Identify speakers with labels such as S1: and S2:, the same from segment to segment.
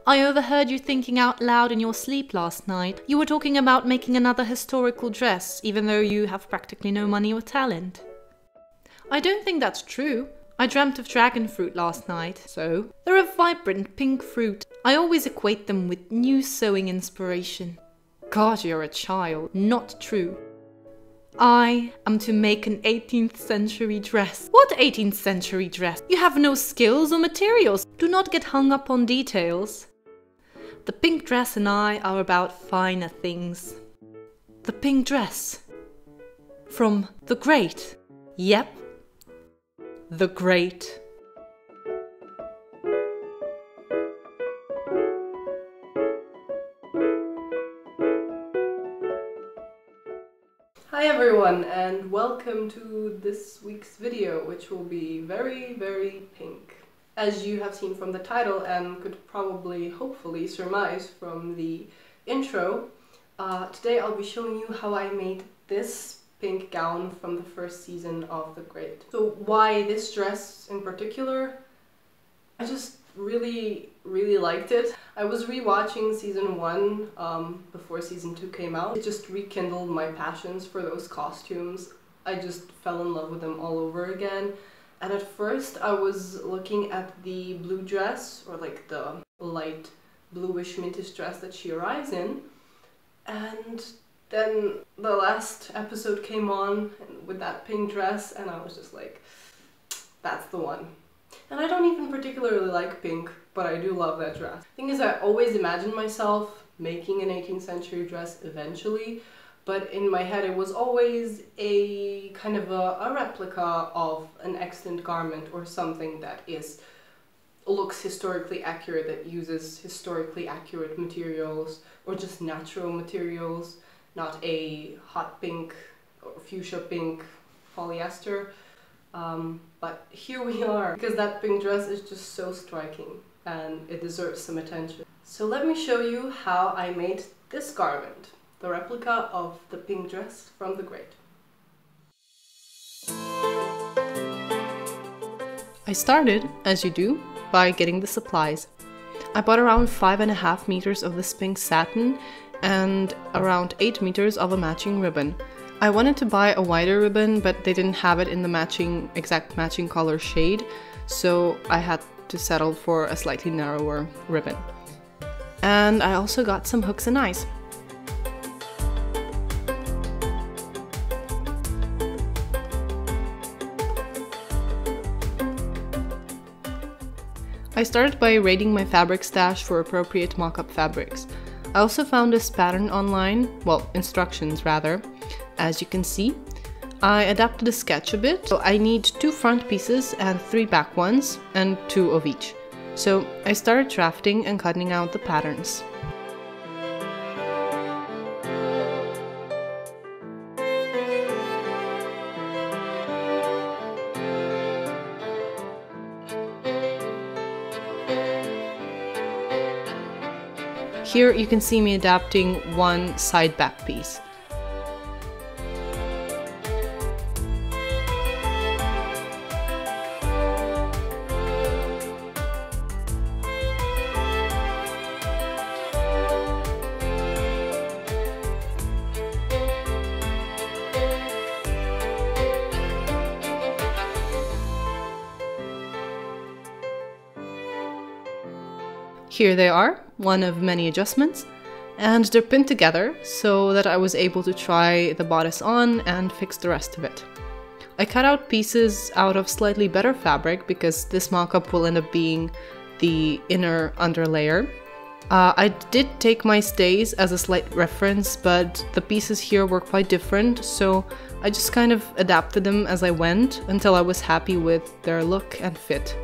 S1: I overheard you thinking out loud in your sleep last night. You were talking about making another historical dress, even though you have practically no money or talent. I don't think that's true. I dreamt of dragon fruit last night, so they're a vibrant pink fruit. I always equate them with new sewing inspiration. God, you're a child. Not true. I am to make an 18th century dress. What 18th century dress? You have no skills or materials. Do not get hung up on details. The pink dress and I are about finer things. The pink dress. From the Great. Yep. The Great.
S2: Hi everyone, and welcome to this week's video, which will be very, very pink. As you have seen from the title and could probably, hopefully, surmise from the intro, today I'll be showing you how I made this pink gown from the first season of The Great. So why this dress in particular? I just really liked it. I was rewatching season 1 before season 2 came out. It just rekindled my passions for those costumes. I just fell in love with them all over again. And at first I was looking at the blue dress, or like the light bluish mintish dress that she arrives in, and then the last episode came on with that pink dress and I was just like, that's the one. And I don't even particularly like pink, but I do love that dress. Thing is, I always imagined myself making an 18th century dress eventually, but in my head it was always a kind of a replica of an extant garment or something that looks historically accurate, that uses historically accurate materials or just natural materials, not a hot pink or fuchsia pink polyester. But here we are, because that pink dress is just so striking and it deserves some attention. So let me show you how I made this garment, the replica of the pink dress from The Great.
S1: I started, as you do, by getting the supplies. I bought around 5.5 meters of this pink satin and around 8 meters of a matching ribbon. I wanted to buy a wider ribbon, but they didn't have it in the exact matching color shade, so I had to settle for a slightly narrower ribbon. And I also got some hooks and eyes. I started by raiding my fabric stash for appropriate mock-up fabrics. I also found this pattern online, well, instructions rather. As you can see, I adapted the sketch a bit. So I need 2 front pieces and 3 back ones, and 2 of each. So I started drafting and cutting out the patterns. Here you can see me adapting one side back piece. Here they are, one of many adjustments, and they're pinned together so that I was able to try the bodice on and fix the rest of it. I cut out pieces out of slightly better fabric because this mock-up will end up being the inner underlayer. I did take my stays as a slight reference, but the pieces here were quite different, so I just kind of adapted them as I went until I was happy with their look and fit.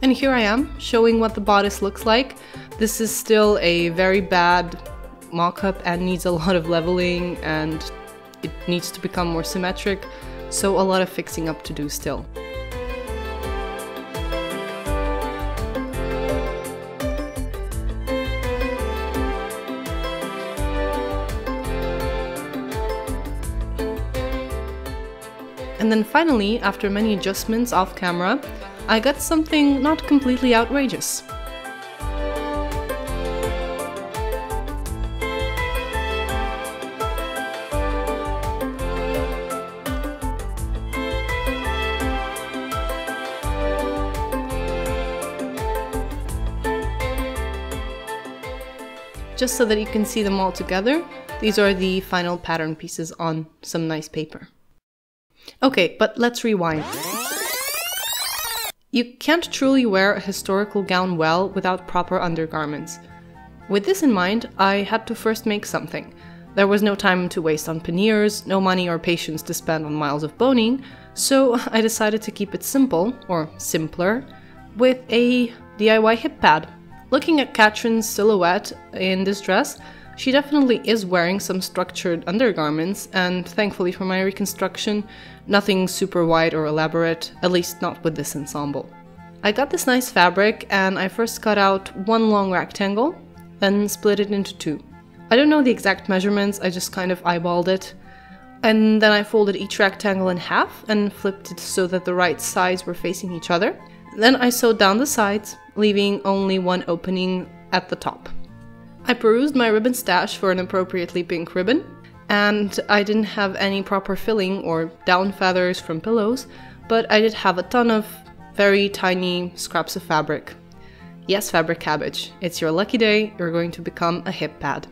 S1: And here I am, showing what the bodice looks like. This is still a very bad mock-up and needs a lot of leveling, and it needs to become more symmetric, so a lot of fixing up to do still. And then finally, after many adjustments off camera, I got something not completely outrageous. Just so that you can see them all together, these are the final pattern pieces on some nice paper. Okay, but let's rewind. You can't truly wear a historical gown well without proper undergarments. With this in mind, I had to first make something. There was no time to waste on panniers, no money or patience to spend on miles of boning, so I decided to keep it simple, or simpler, with a DIY hip pad. Looking at Katrin's silhouette in this dress, she definitely is wearing some structured undergarments, and thankfully for my reconstruction, nothing super wide or elaborate, at least not with this ensemble. I got this nice fabric and I first cut out one long rectangle, then split it into two. I don't know the exact measurements, I just kind of eyeballed it. And then I folded each rectangle in half and flipped it so that the right sides were facing each other. Then I sewed down the sides, leaving only one opening at the top. I perused my ribbon stash for an appropriately pink ribbon, and I didn't have any proper filling or down feathers from pillows, but I did have a ton of very tiny scraps of fabric. Yes, fabric cabbage, it's your lucky day, you're going to become a hip pad.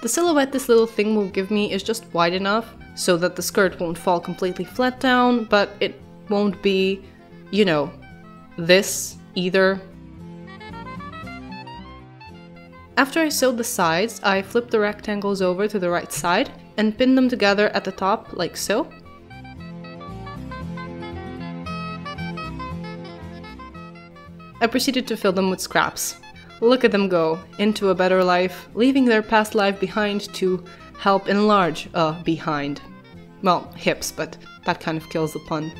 S1: The silhouette this little thing will give me is just wide enough so that the skirt won't fall completely flat down, but it won't be, you know, this either. After I sewed the sides, I flipped the rectangles over to the right side and pinned them together at the top, like so. I proceeded to fill them with scraps. Look at them go, into a better life, leaving their past life behind to help enlarge behind. Well, hips, but that kind of kills the pun.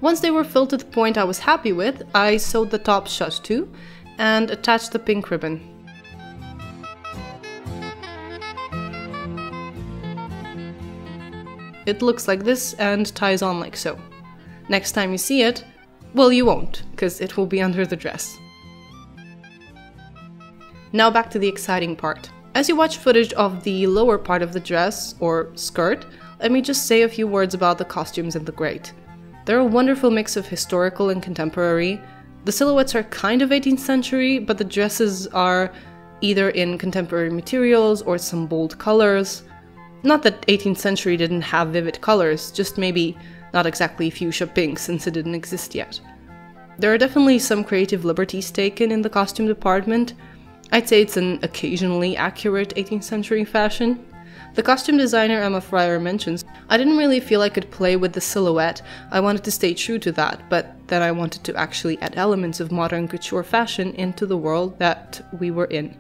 S1: Once they were filled to the point I was happy with, I sewed the top shut too, and attached the pink ribbon. It looks like this and ties on like so. Next time you see it, well, you won't, because it will be under the dress. Now back to the exciting part. As you watch footage of the lower part of the dress, or skirt, let me just say a few words about the costumes and the grate. They're a wonderful mix of historical and contemporary. The silhouettes are kind of 18th century, but the dresses are either in contemporary materials or some bold colors. Not that 18th century didn't have vivid colors, just maybe not exactly fuchsia pink since it didn't exist yet. There are definitely some creative liberties taken in the costume department. I'd say it's an occasionally accurate 18th century fashion. The costume designer Emma Fryer mentions, I didn't really feel I could play with the silhouette, I wanted to stay true to that, but then I wanted to actually add elements of modern couture fashion into the world that we were in.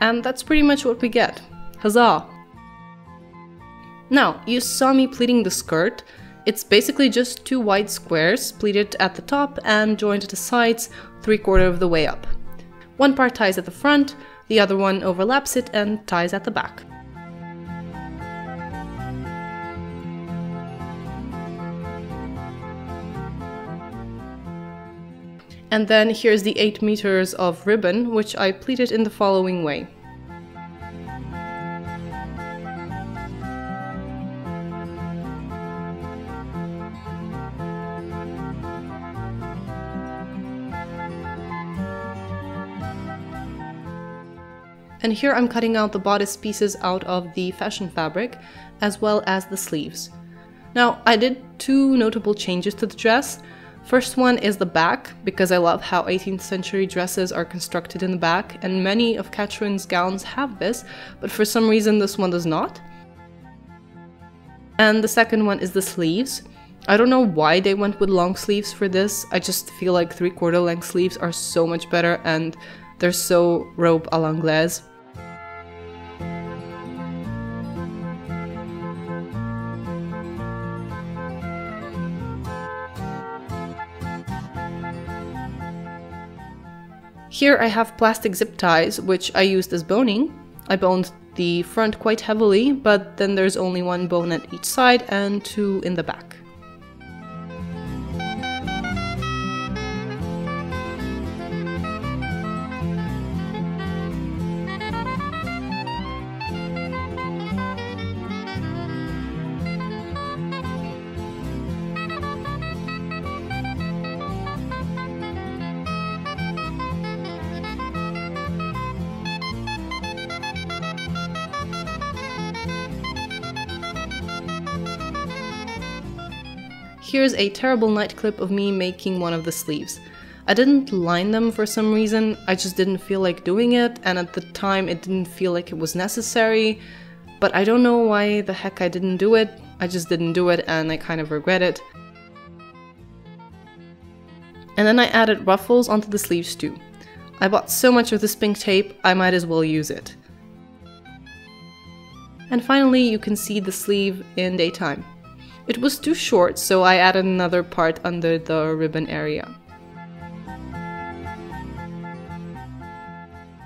S1: And that's pretty much what we get. Huzzah! Now, you saw me pleating the skirt. It's basically just two wide squares, pleated at the top and joined at the sides 3/4 of the way up. One part ties at the front, the other one overlaps it and ties at the back. And then here's the 8 meters of ribbon, which I pleated in the following way. And here I'm cutting out the bodice pieces out of the fashion fabric, as well as the sleeves. Now, I did two notable changes to the dress. First one is the back, because I love how 18th century dresses are constructed in the back, and many of Katrin's gowns have this, but for some reason this one does not. And the second one is the sleeves. I don't know why they went with long sleeves for this, I just feel like 3/4 length sleeves are so much better and they're so robe à l'anglaise. Here I have plastic zip ties, which I used as boning. I boned the front quite heavily, but then there's only one bone at each side and two in the back. Here's a terrible night clip of me making one of the sleeves. I didn't line them for some reason, I just didn't feel like doing it, and at the time it didn't feel like it was necessary, but I don't know why the heck I didn't do it. I just didn't do it and I kind of regret it. And then I added ruffles onto the sleeves too. I bought so much of this pink tape, I might as well use it. And finally you can see the sleeve in daytime. It was too short, so I added another part under the ribbon area.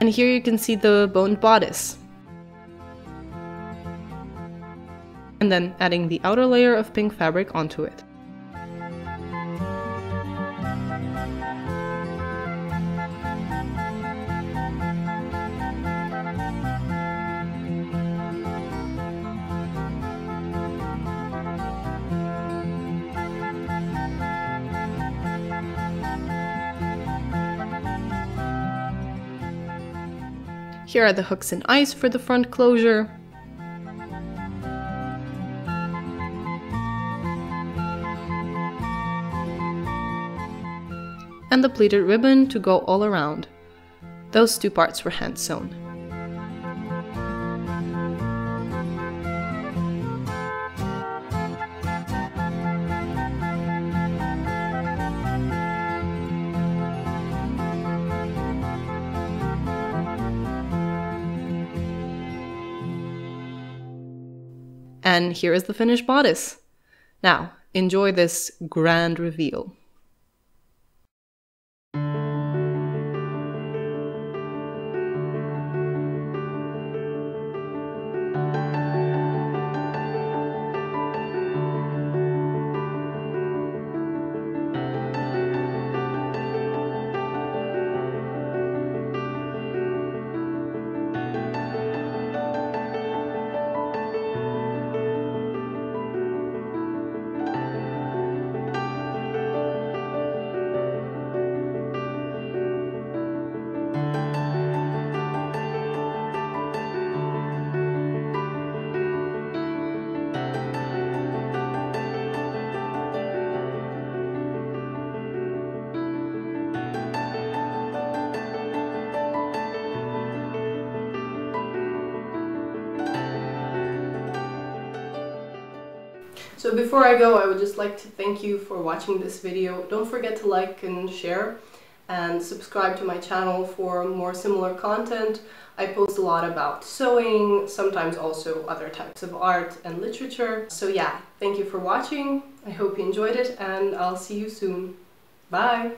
S1: And here you can see the boned bodice. And then adding the outer layer of pink fabric onto it. Here are the hooks and eyes for the front closure. And the pleated ribbon to go all around. Those two parts were hand sewn. And here is the finished bodice. Now, enjoy this grand reveal.
S2: So before I go, I would just like to thank you for watching this video. Don't forget to like and share and subscribe to my channel for more similar content. I post a lot about sewing, sometimes also other types of art and literature. So yeah, thank you for watching. I hope you enjoyed it and I'll see you soon. Bye!